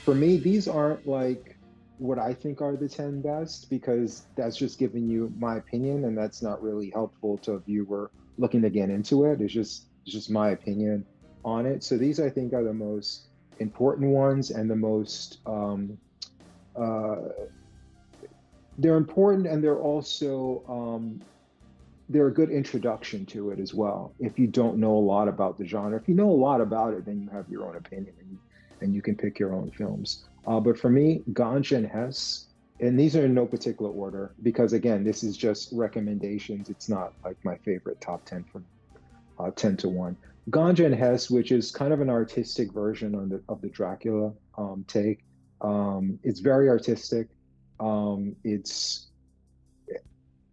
for me, these aren't like what I think are the 10 best because that's just giving you my opinion and that's not really helpful to a viewer looking to get into it. It's just my opinion on it. So these I think are the most important ones and the most uh, they're important and they're also they're a good introduction to it as well. If you don't know a lot about the genre, if you know a lot about it, then you have your own opinion and you can pick your own films. But for me, Ganja and Hess, and these are in no particular order because again, this is just recommendations. It's not like my favorite top 10 from 10 to 1. Ganja and Hess, which is kind of an artistic version of the Dracula take. It's very artistic. It's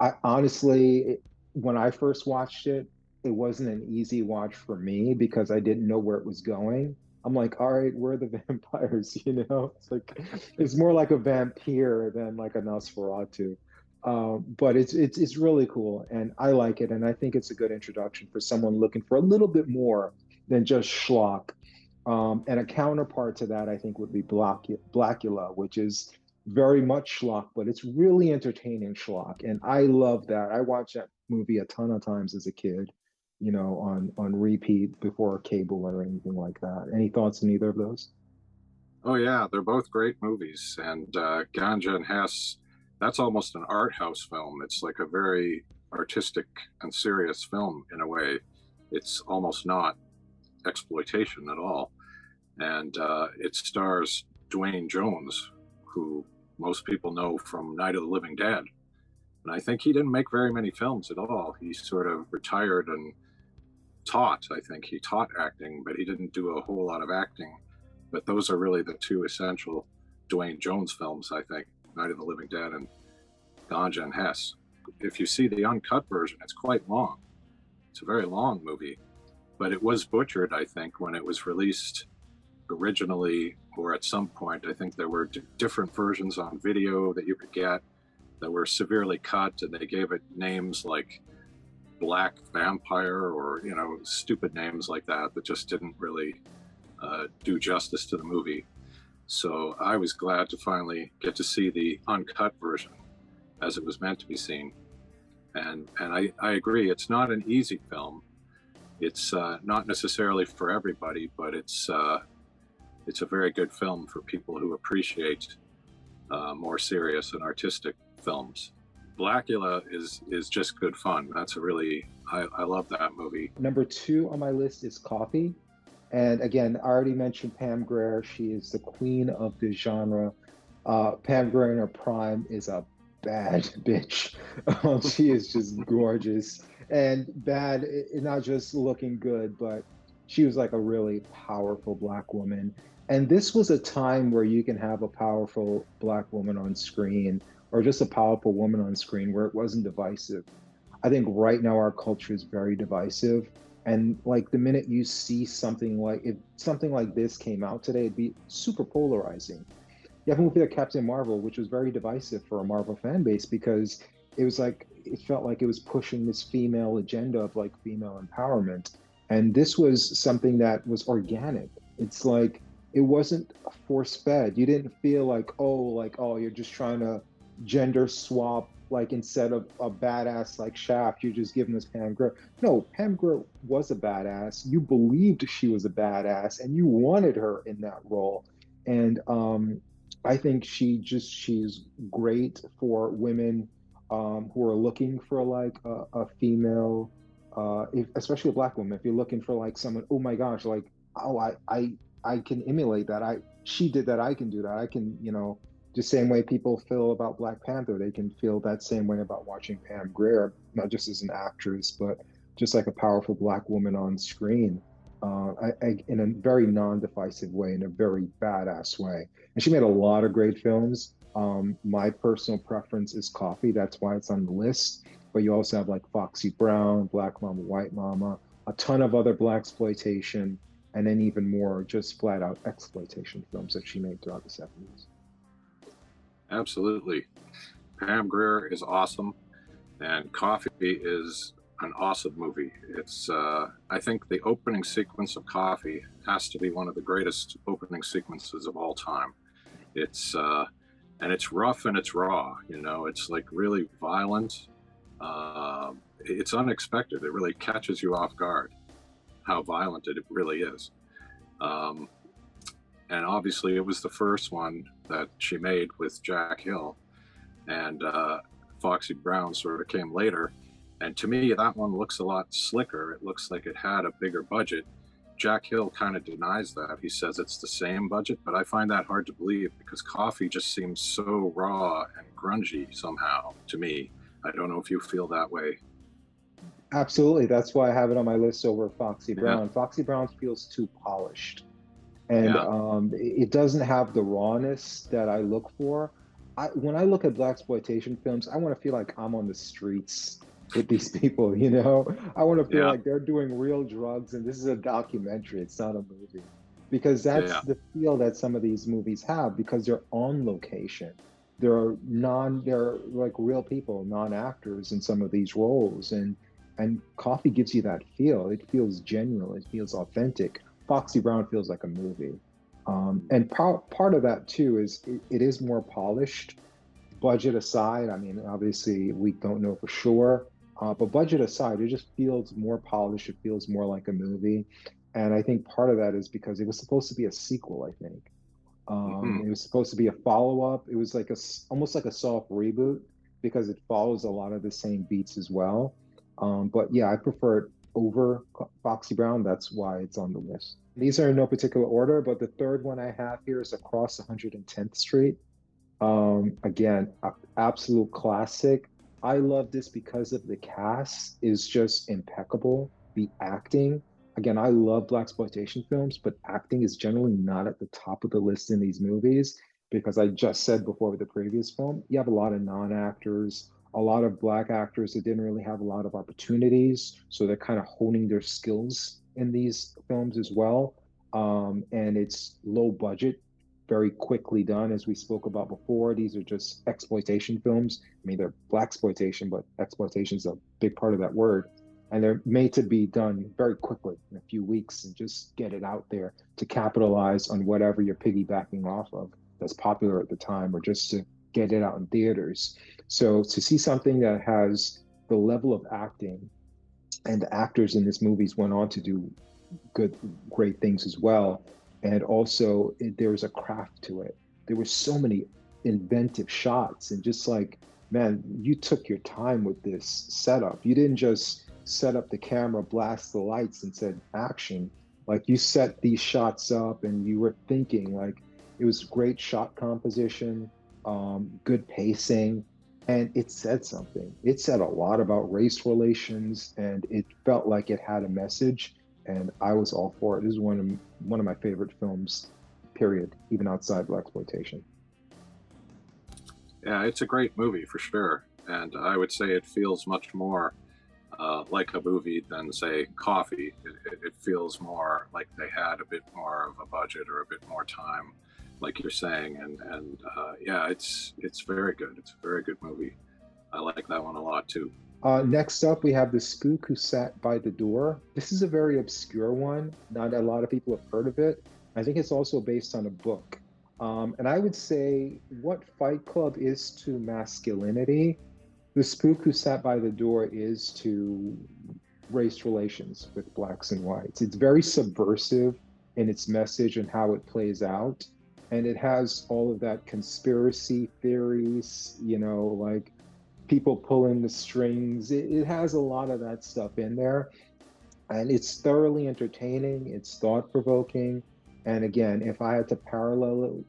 I honestly, when I first watched it, it wasn't an easy watch for me because I didn't know where it was going. I'm like, all right, where are the vampires? It's like it's more like a vampire than like a Nosferatu. But it's really cool, and I like it, and I think it's a good introduction for someone looking for a little bit more than just schlock. And a counterpart to that, I think, would be Blackula, which is very much schlock, but it's really entertaining schlock. And I love that. I watched that movie a ton of times as a kid, on repeat before cable or anything like that. Any thoughts on either of those? Oh yeah, they're both great movies. And Ganja and Hess, that's almost an art house film. It's like a very artistic and serious film in a way. It's almost not exploitation at all. And it stars Dwayne Jones, who most people know from Night of the Living Dead. And I think he didn't make very many films at all. He sort of retired and taught. I think he taught acting, but he didn't do a whole lot of acting. But those are really the two essential Dwayne Jones films, I think, Night of the Living Dead and Ganja and Hess. If you see the uncut version, it's quite long. It's a very long movie, but it was butchered, I think, when it was released originally, or at some point. I think there were different versions on video that you could get that were severely cut, and they gave it names like Black Vampire or, stupid names like that that just didn't really do justice to the movie. So I was glad to finally get to see the uncut version as it was meant to be seen. And I agree, it's not an easy film. It's not necessarily for everybody, but it's a very good film for people who appreciate more serious and artistic films. Blackula is just good fun. That's a really I love that movie. Number two on my list is Coffy. And again, I already mentioned Pam Grier. She is the queen of the genre. Pam Grier in her prime is a bad bitch. She is just gorgeous and bad, not just looking good, but she was like a really powerful Black woman. And this was a time where you can have a powerful Black woman on screen or just a powerful woman on screen where it wasn't divisive. I think right now our culture is very divisive. And like the minute you see something like if something like this came out today, it'd be super polarizing. You have a movie like Captain Marvel, which was very divisive for a Marvel fan base because it was like it felt like it was pushing this female agenda of like female empowerment. And this was something that was organic. It's like it wasn't force fed. You didn't feel like, oh, you're just trying to gender swap, like instead of a badass like Shaft, you're just giving us Pam Grier. No, Pam Grier was a badass. You believed she was a badass and you wanted her in that role. And I think she's great for women who are looking for like a female, especially a Black woman. If you're looking for like someone, oh my gosh, like oh I can emulate that. She did that. I can do that. I can the same way people feel about Black Panther, they can feel that same way about watching Pam Grier, not just as an actress, but just like a powerful Black woman on screen, in a very non-divisive way, in a very badass way. And she made a lot of great films. My personal preference is Coffy. That's why it's on the list. But you also have like Foxy Brown, Black Mama, White Mama, a ton of other Blaxploitation, and then even more just flat out exploitation films that she made throughout the 70s. Absolutely. Pam Grier is awesome, and Coffee is an awesome movie. It's I think the opening sequence of Coffee has to be one of the greatest opening sequences of all time. It's and it's rough and it's raw. You know, it's like really violent. It's unexpected. It really catches you off guard how violent it really is. Um, and obviously, it was the first one that she made with Jack Hill, and Foxy Brown sort of came later. And to me, that one looks a lot slicker. It looks like it had a bigger budget. Jack Hill kind of denies that. He says it's the same budget, but I find that hard to believe because Coffy just seems so raw and grungy somehow to me. I don't know if you feel that way. Absolutely. That's why I have it on my list over Foxy Yeah, Brown. Foxy Brown feels too polished, and yeah, it doesn't have the rawness that I look for. When I look at Blaxploitation films, I want to feel like I'm on the streets with these people, you know? I want to feel yeah, like they're doing real drugs and this is a documentary, it's not a movie. Because that's yeah, the feel that some of these movies have because they're on location. They're like real people, non-actors in some of these roles. And Coffee gives you that feel. It feels genuine, it feels authentic. Foxy Brown feels like a movie. And part of that too is it is more polished. Budget aside, I mean, obviously we don't know for sure, but budget aside, it just feels more polished. It feels more like a movie, and I think part of that is because it was supposed to be a sequel. I think hmm, it was supposed to be a follow-up. It was like almost like a soft reboot because it follows a lot of the same beats as well. But yeah, I prefer it over Foxy Brown. That's why it's on the list. These are in no particular order, but the third one I have here is Across 110th Street. Again, absolute classic. I love this because of the cast is just impeccable. The acting, again, I love Blaxploitation films, but acting is generally not at the top of the list in these movies because I just said before with the previous film, you have a lot of non-actors, a lot of black actors that didn't really have a lot of opportunities, so they're kind of honing their skills in these films as well. And it's low budget, very quickly done, as we spoke about before. These are just exploitation films. I mean, they're blaxploitation, but exploitation is a big part of that word. And they're made to be done very quickly in a few weeks and just get it out there to capitalize on whatever you're piggybacking off of that's popular at the time, or just to get it out in theaters. So to see something that has the level of acting, and the actors in this movies went on to do good, great things as well. And also, there's a craft to it. There were so many inventive shots, and just like, man, you took your time with this setup. You didn't just set up the camera, blast the lights, and said action. Like you set these shots up, and you were thinking. Like it was great shot composition, good pacing, and it said something. It said a lot about race relations, and it felt like it had a message, and I was all for it. This is one of my favorite films, period, even outside Blaxploitation. yeah. It's a great movie for sure, and I would say it feels much more like a movie than say Coffee. It feels more like they had a bit more of a budget or a bit more time, like you're saying, and yeah, it's very good. It's a very good movie. I like that one a lot too. Next up, we have The Spook Who Sat by the Door. This is a very obscure one. Not a lot of people have heard of it. I think it's also based on a book. And I would say what Fight Club is to masculinity, The Spook Who Sat by the Door is to race relations with blacks and whites. It's very subversive in its message and how it plays out. And it has all of that conspiracy theories, like people pulling the strings. It has a lot of that stuff in there. And it's thoroughly entertaining, it's thought provoking. And again, if I had to parallel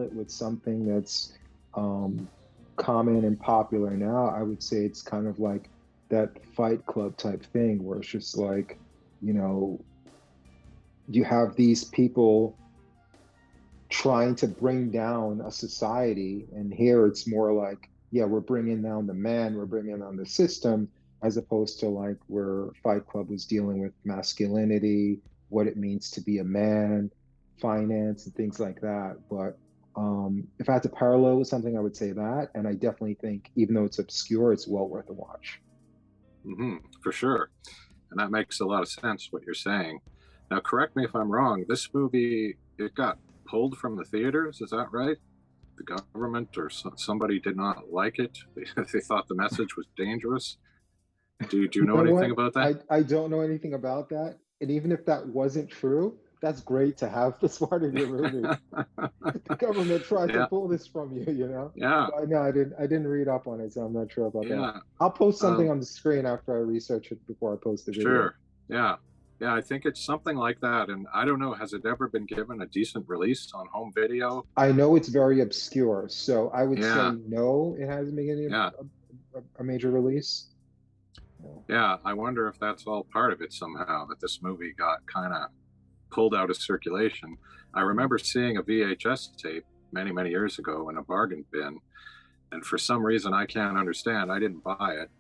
it with something that's um, common and popular now, I would say it's kind of like that Fight Club type thing where it's just like, you know, you have these people trying to bring down a society, and here it's more like, yeah, we're bringing down the man, we're bringing down the system, as opposed to like where Fight Club was dealing with masculinity, what it means to be a man, finance, and things like that. But if I had to parallel with something, I would say that. And I definitely think, even though it's obscure, it's well worth a watch. For sure, and that makes a lot of sense what you're saying. Now, correct me if I'm wrong. This movie, it got pulled from the theaters. Is that right? The government or somebody did not like it. They thought the message was dangerous. Do you You know know anything what? about that? I don't know anything about that. And even if that wasn't true, that's great to have as part of your movie. The government tried to Yeah, pull this from you, you know? yeah, But no, I didn't read up on it, so I'm not sure about that. yeah. I'll post something Um, on the screen after I research it before I post the video. sure. Yeah, yeah. I think it's something like that. And I don't know, has it ever been given a decent release on home video? I know it's very obscure, so I would Yeah, say no, it hasn't been getting yeah, a major release. No. yeah. I wonder if that's all part of it somehow, that this movie got kind of pulled out of circulation. I remember seeing a VHS tape many, many years ago in a bargain bin, and for some reason I can't understand, I didn't buy it.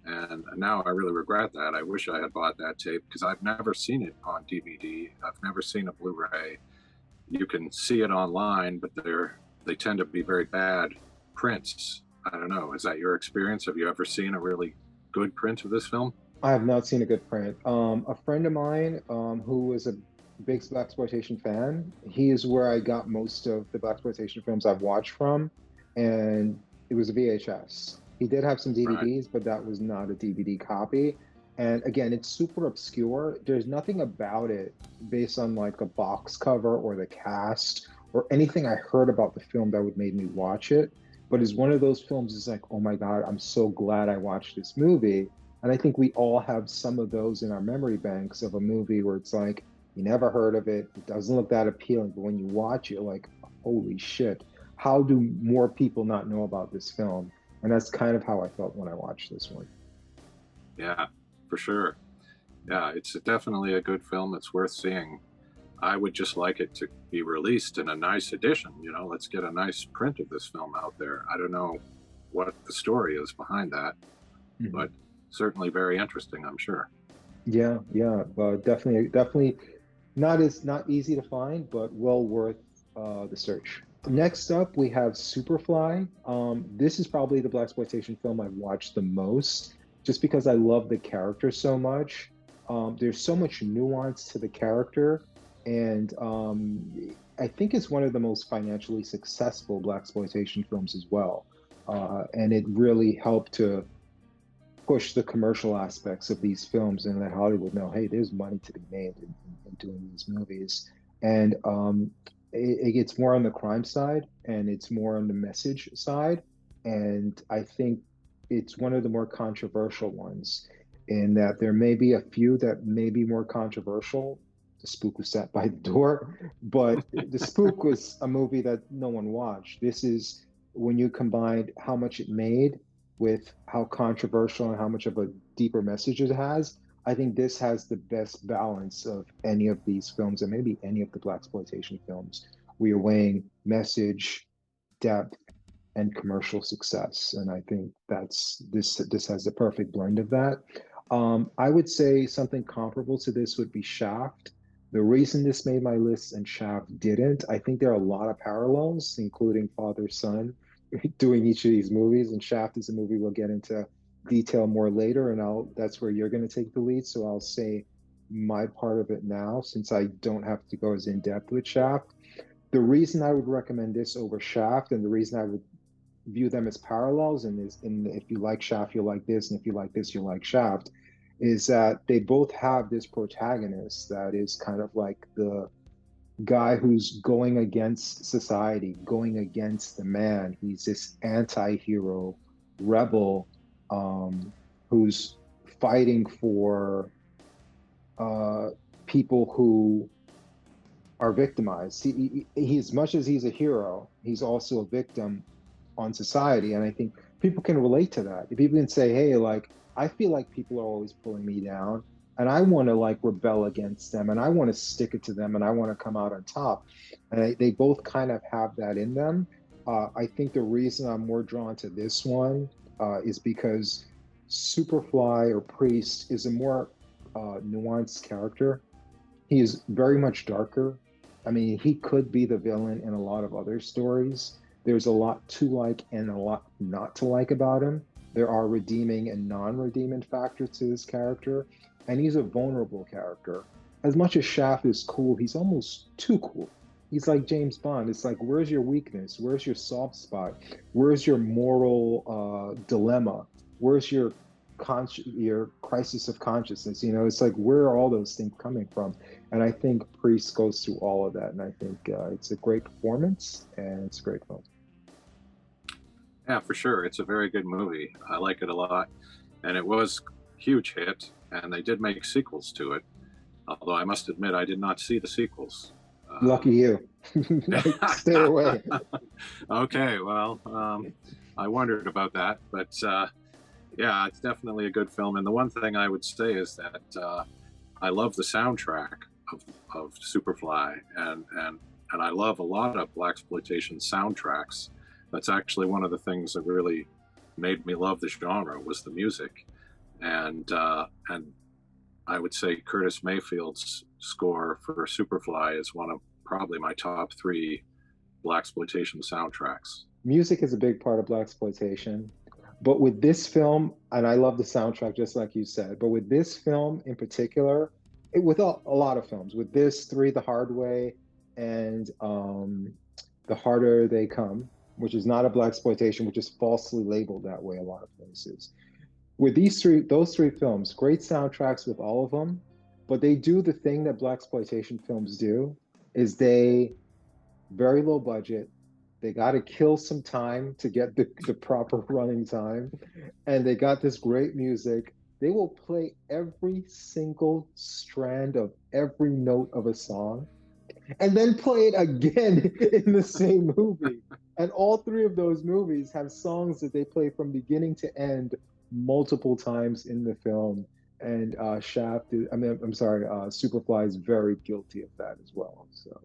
And now I really regret that. I wish I had bought that tape because I've never seen it on DVD. I've never seen a Blu-ray. You can see it online, but they tend to be very bad prints. I don't know. Is that your experience? Have you ever seen a really good print of this film? I have not seen a good print. A friend of mine, who was a big Blaxploitation fan, he is where I got most of the Blaxploitation films I've watched from, and it was a VHS. He did have some Right. DVDs, but that was not a DVD copy. And again, it's super obscure. There's nothing about it based on like a box cover or the cast or anything I heard about the film that would make me watch it. But it's one of those films. It's like, oh my God, I'm so glad I watched this movie. And I think we all have some of those in our memory banks of a movie where it's like, you never heard of it. It doesn't look that appealing. But when you watch it, you're like, holy shit, how do more people not know about this film? And that's kind of how I felt when I watched this one. Yeah, for sure. Yeah, it's definitely a good film. It's worth seeing. I would just like it to be released in a nice edition. Let's get a nice print of this film out there. I don't know what the story is behind that, Mhm. but certainly very interesting, I'm sure. Yeah, yeah, definitely not easy to find, but well worth the search. Next up, we have Superfly. This is probably the Blaxploitation film I've watched the most, just because I love the character so much. There's so much nuance to the character, and I think it's one of the most financially successful Blaxploitation films as well. And it really helped to push the commercial aspects of these films and let Hollywood know, hey, there's money to be made in doing these movies. And it gets more on the crime side and it's more on the message side. And I think it's one of the more controversial ones in that there may be a few that may be more controversial. The Spook Who Sat by the Door, but The Spook was a movie that no one watched. This is when you combine how much it made with how controversial and how much of a deeper message it has. I think this has the best balance of any of these films and maybe any of the Blaxploitation films. We are weighing message, depth, and commercial success, and I think that's this has the perfect blend of that. I would say something comparable to this would be Shaft. The reason this made my list and Shaft didn't, I think there are a lot of parallels, including father son, doing each of these movies. And Shaft is a movie we'll get into detail more later, and I'll that's where you're going to take the lead. So I'll say my part of it now, since I don't have to go as in depth with Shaft. The reason I would recommend this over Shaft, and the reason I would view them as parallels, and is in if you like Shaft, you'll like this, and if you like this, you'll like Shaft, is that they both have this protagonist that is kind of like the guy who's going against society, going against the man. He's this anti-hero rebel, who's fighting for uh, people who are victimized. He, as much as he's a hero, he's also a victim on society. And I think people can relate to that. If people can say, hey, like, I feel like people are always pulling me down and I want to like rebel against them and I want to stick it to them and I want to come out on top. And they both kind of have that in them. I think the reason I'm more drawn to this one is because Superfly or Priest is a more nuanced character. He is very much darker. I mean, he could be the villain in a lot of other stories. There's a lot to like and a lot not to like about him. There are redeeming and non-redeeming factors to this character, and he's a vulnerable character. As much as Shaft is cool, he's almost too cool. He's like James Bond. It's like, where's your weakness? Where's your soft spot? Where's your moral dilemma? Where's your crisis of consciousness? You know, it's like, where are all those things coming from? And I think Priest goes through all of that, and I think it's a great performance and it's a great film. Yeah, for sure. It's a very good movie. I like it a lot. And it was a huge hit, and they did make sequels to it. Although I must admit, I did not see the sequels. Lucky you. Stay away. Okay, well, I wondered about that. But yeah, it's definitely a good film. And the one thing I would say is that I love the soundtrack of Superfly, and I love a lot of Blaxploitation soundtracks. That's actually one of the things that really made me love the genre was the music, and I would say Curtis Mayfield's score for Superfly is one of probably my top three Blaxploitation soundtracks. Music is a big part of Blaxploitation. But with this film, and I love the soundtrack, just like you said, but with this film in particular, with a lot of films, with this, Three the Hard Way and The Harder They Come, which is not a Blaxploitation, which is falsely labeled that way a lot of places. With those three films, great soundtracks with all of them, but they do the thing that Blaxploitation films do, is they very low budget. They got to kill some time to get the proper running time. And they got this great music. They will play every single strand of every note of a song and then play it again in the same movie. And all three of those movies have songs that they play from beginning to end multiple times in the film. And Superfly is very guilty of that as well. So.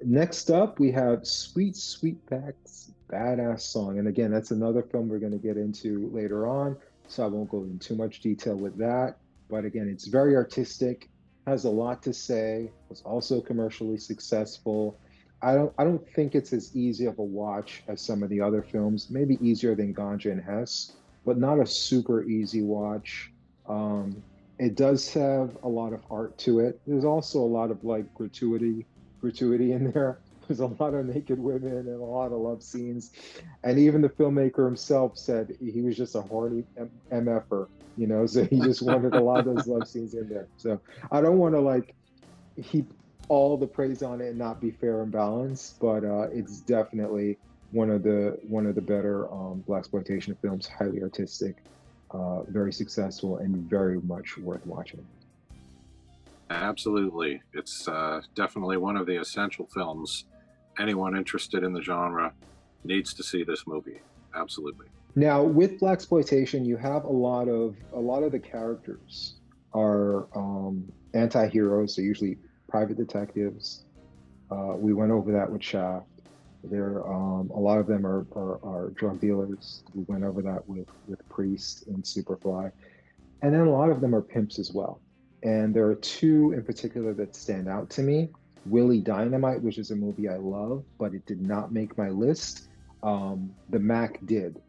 Next up, we have Sweetback's Badass Song. And again, that's another film we're going to get into later on, so I won't go into too much detail with that. But again, it's very artistic, has a lot to say, was also commercially successful. I don't think it's as easy of a watch as some of the other films, maybe easier than Ganja and Hess, but not a super easy watch. It does have a lot of art to it. There's also a lot of like gratuity in there. There's a lot of naked women and a lot of love scenes. And even the filmmaker himself said he was just a horny MFer, you know, so he just wanted a lot of those love scenes in there. So I don't want to like heap all the praise on it and not be fair and balanced, but it's definitely one of the better Blaxploitation films, highly artistic, very successful, and very much worth watching. Absolutely. It's definitely one of the essential films. Anyone interested in the genre needs to see this movie. Absolutely. Now, with Blaxploitation, you have a lot of the characters are anti-heroes. They're usually private detectives. We went over that with Shaft. A lot of them are drug dealers. We went over that with Priest and Superfly. And then a lot of them are pimps as well. And there are two in particular that stand out to me. Willie Dynamite, which is a movie I love, but it did not make my list. The Mack did.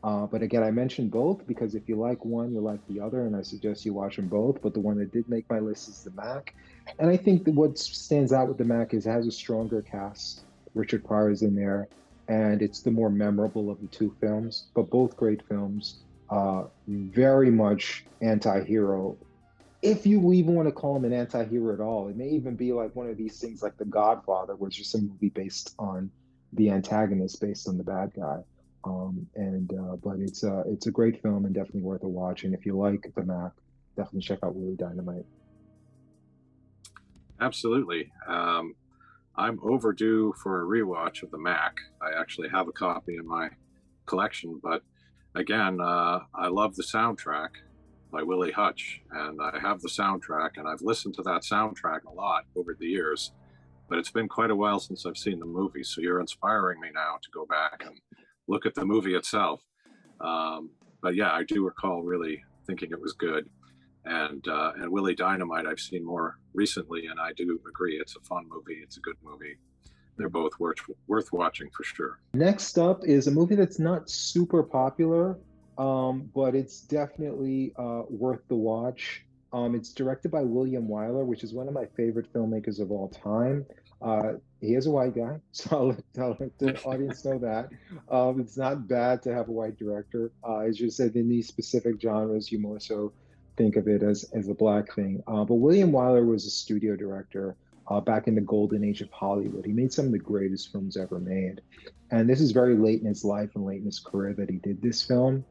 But again, I mentioned both because if you like one, you like the other, and I suggest you watch them both. But the one that did make my list is the Mack. And I think that what stands out with the Mack is it has a stronger cast. Richard Pryor is in there, and it's the more memorable of the two films, but both great films. Very much anti-hero. If you even want to call him an anti-hero at all, it may even be like one of these things like The Godfather, which is a movie based on the antagonist, based on the bad guy. But it's a great film and definitely worth a watch. And if you like the Mack, definitely check out Willie Dynamite. Absolutely. I'm overdue for a rewatch of the Mack. I actually have a copy in my collection, but again, I love the soundtrack by Willie Hutch, and I have the soundtrack, and I've listened to that soundtrack a lot over the years, but it's been quite a while since I've seen the movie, so you're inspiring me now to go back and look at the movie itself. But yeah, I do recall really thinking it was good. And Willie Dynamite I've seen more recently, and I do agree it's a fun movie. It's a good movie. They're both worth watching for sure. Next up is a movie that's not super popular, but it's definitely worth the watch. It's directed by William Wyler, which is one of my favorite filmmakers of all time. He is a white guy, so I'll let the audience know that. It's not bad to have a white director. As you said, in these specific genres, you more so think of it as a black thing. But William Wyler was a studio director back in the golden age of Hollywood. He made some of the greatest films ever made. And this is very late in his life and late in his career that he did this film.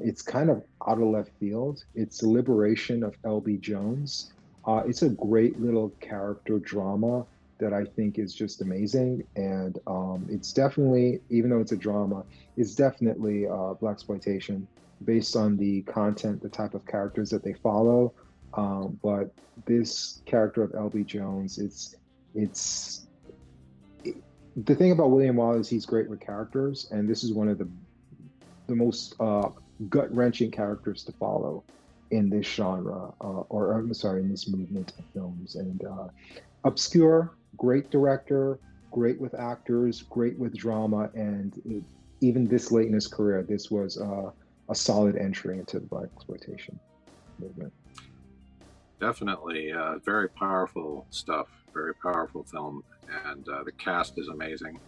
It's kind of out of left field. It's the Liberation of L.B. Jones. It's a great little character drama that I think is just amazing. And it's definitely, even though it's a drama, it's definitely Blaxploitation based on the content, the type of characters that they follow. But this character of L.B. Jones, it's the thing about William Wyler is he's great with characters, and this is one of the most gut-wrenching characters to follow in this genre, or I'm sorry, in this movement of films. And obscure, great director, great with actors, great with drama, and even this late in his career, this was a solid entry into the Blaxploitation movement. Definitely, very powerful stuff. Very powerful film, and the cast is amazing.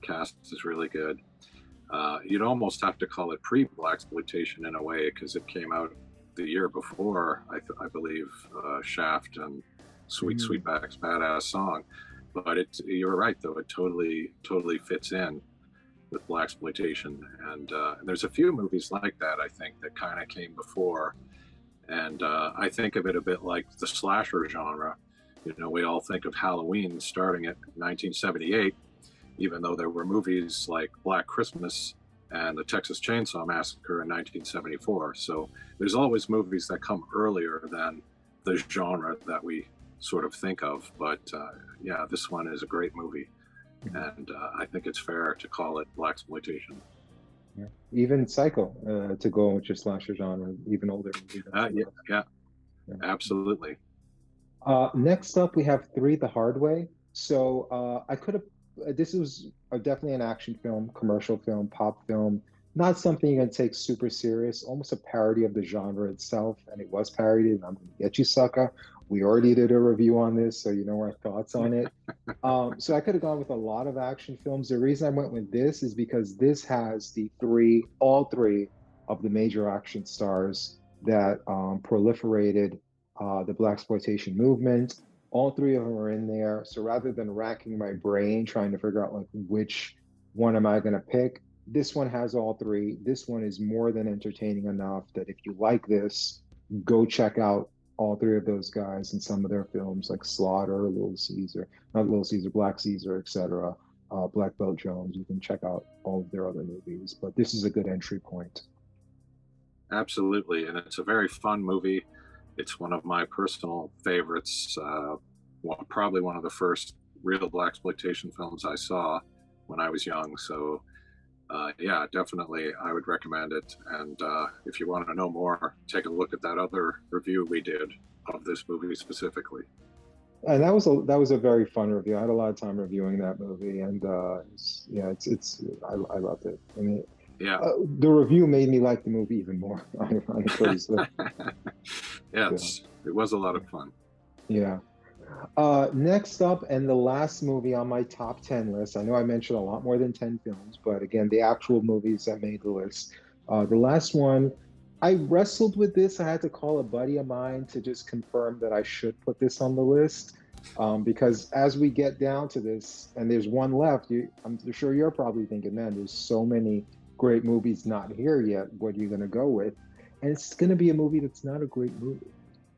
Cast is really good. You'd almost have to call it pre-Blaxploitation in a way, because it came out the year before, I believe, Shaft and Sweetback's Badass Song. But you're right, though, it totally fits in with Blaxploitation. And there's a few movies like that, I think, that kind of came before. And I think of it a bit like the slasher genre. You know, we all think of Halloween starting at 1978, even though there were movies like Black Christmas and the Texas Chainsaw Massacre in 1974. So there's always movies that come earlier than the genre that we sort of think of. But yeah, this one is a great movie. And I think it's fair to call it Blaxploitation. Yeah. Even Psycho, to go with your slasher genre, even older movie. Yeah, absolutely. Next up, we have Three the Hard Way. So I could have, this was definitely an action film, commercial film, pop film, not something you're going to take super serious, almost a parody of the genre itself. And it was parodied. And I'm going to get you, sucker. We already did a review on this, so you know our thoughts on it. So I could have gone with a lot of action films. The reason I went with this is because this has all three of the major action stars that proliferated the Blaxploitation movement. All three of them are in there. So rather than racking my brain trying to figure out like which one am I going to pick, this one has all three. This one is more than entertaining enough that if you like this, go check out all three of those guys in some of their films like Slaughter, Black Caesar, etc. Black Belt Jones. You can check out all of their other movies, but this is a good entry point. Absolutely, and it's a very fun movie. It's one of my personal favorites. Probably one of the first real Blaxploitation films I saw when I was young. So yeah, definitely I would recommend it. And if you want to know more, take a look at that other review we did of this movie specifically. And that was a very fun review. I had a lot of time reviewing that movie, and I loved it. I mean, yeah, the review made me like the movie even more. Honestly. Yeah, it was a lot of fun. Yeah. Next up, and the last movie on my top 10 list. I know I mentioned a lot more than 10 films, but again, the actual movies that made the list. The last one, I wrestled with this. I had to call a buddy of mine to just confirm that I should put this on the list. Because as we get down to this, and there's one left, I'm sure you're probably thinking, man, there's so many great movies not here yet. What are you going to go with? And it's going to be a movie that's not a great movie,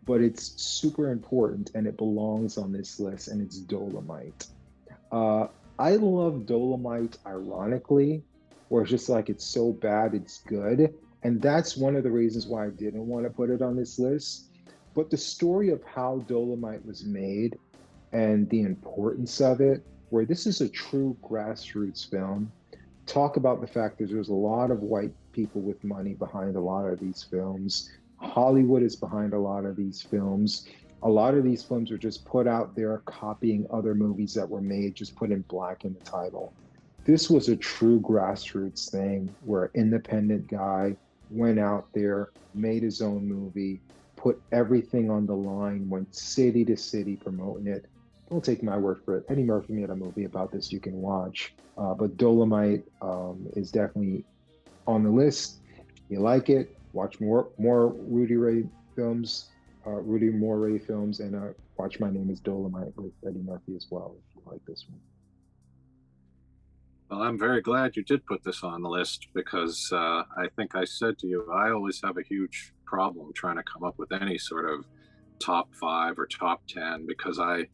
but it's super important and it belongs on this list, and it's Dolemite. I love Dolemite ironically, where it's just like it's so bad it's good. And that's one of the reasons why I didn't want to put it on this list. But the story of how Dolemite was made and the importance of it, where this is a true grassroots film. Talk about the fact that there's a lot of white people with money behind a lot of these films. Hollywood is behind a lot of these films. A lot of these films are just put out there copying other movies that were made, just put in black in the title. This was a true grassroots thing where an independent guy went out there, made his own movie, put everything on the line, went city to city promoting it. Don't take my word for it. Eddie Murphy made a movie about this you can watch. But Dolemite is definitely on the list. You like it, watch more Rudy Ray films, Rudy Moore films, and watch My Name is Dolemite with Eddie Murphy as well, if you like this one. Well, I'm very glad you did put this on the list because I think I said to you, I always have a huge problem trying to come up with any sort of top 5 or top 10 because I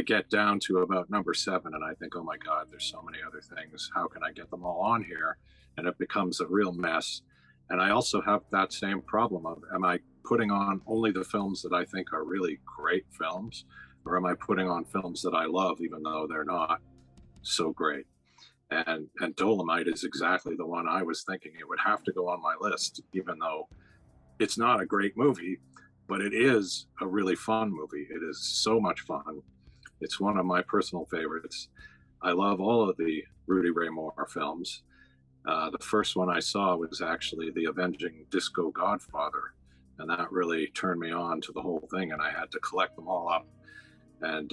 get down to about number 7 and I think, oh my God, there's so many other things. How can I get them all on here? And it becomes a real mess. And I also have that same problem of, am I putting on only the films that I think are really great films? Or am I putting on films that I love, even though they're not so great? And Dolemite is exactly the one I was thinking it would have to go on my list, even though it's not a great movie, but it is a really fun movie. It is so much fun. It's one of my personal favorites. I love all of the Rudy Ray Moore films. The first one I saw was actually The Avenging Disco Godfather, and that really turned me on to the whole thing, and I had to collect them all up. And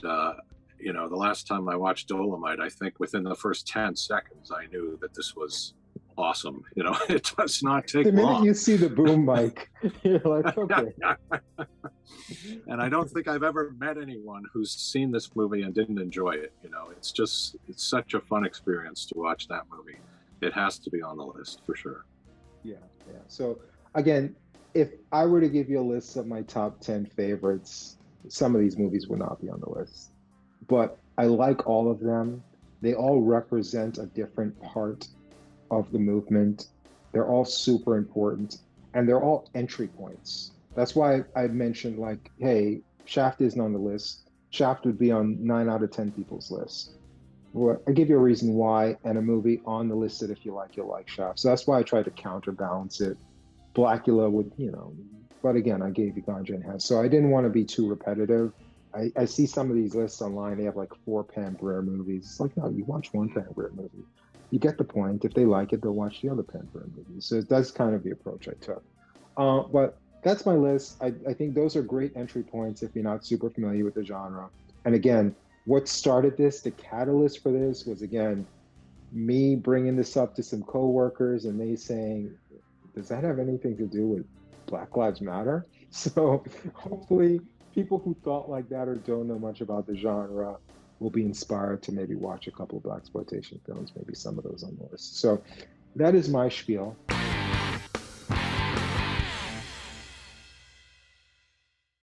you know, the last time I watched Dolemite, I think within the first 10 seconds, I knew that this was awesome. You know, it does not take long. The minute you see the boom mic, you're like, okay. And I don't think I've ever met anyone who's seen this movie and didn't enjoy it. You know, it's such a fun experience to watch that movie. It has to be on the list for sure. Yeah. So again, if I were to give you a list of my top 10 favorites, some of these movies would not be on the list. But I like all of them. They all represent a different part of the movement. They're all super important, and they're all entry points. That's why I mentioned, like, hey, Shaft isn't on the list. Shaft would be on 9 out of 10 people's list. Well, I give you a reason why, and a movie on the list that if you like, you'll like Shaft. So that's why I try to counterbalance it. Blackula would, you know, but again, I gave you Ganja Hess. So I didn't want to be too repetitive. I see some of these lists online, they have like 4 Pam Grier movies. It's like, no, you watch one Pam Grier movie. You get the point. If they like it, they'll watch the other Pam Grier movies. So that's kind of the approach I took. But that's my list. I think those are great entry points if you're not super familiar with the genre. And again, what started this, the catalyst for this was, again, me bringing this up to some coworkers and they saying, does that have anything to do with Black Lives Matter? So hopefully people who thought like that or don't know much about the genre will be inspired to maybe watch a couple of Blaxploitation films, maybe some of those on the list. So that is my spiel.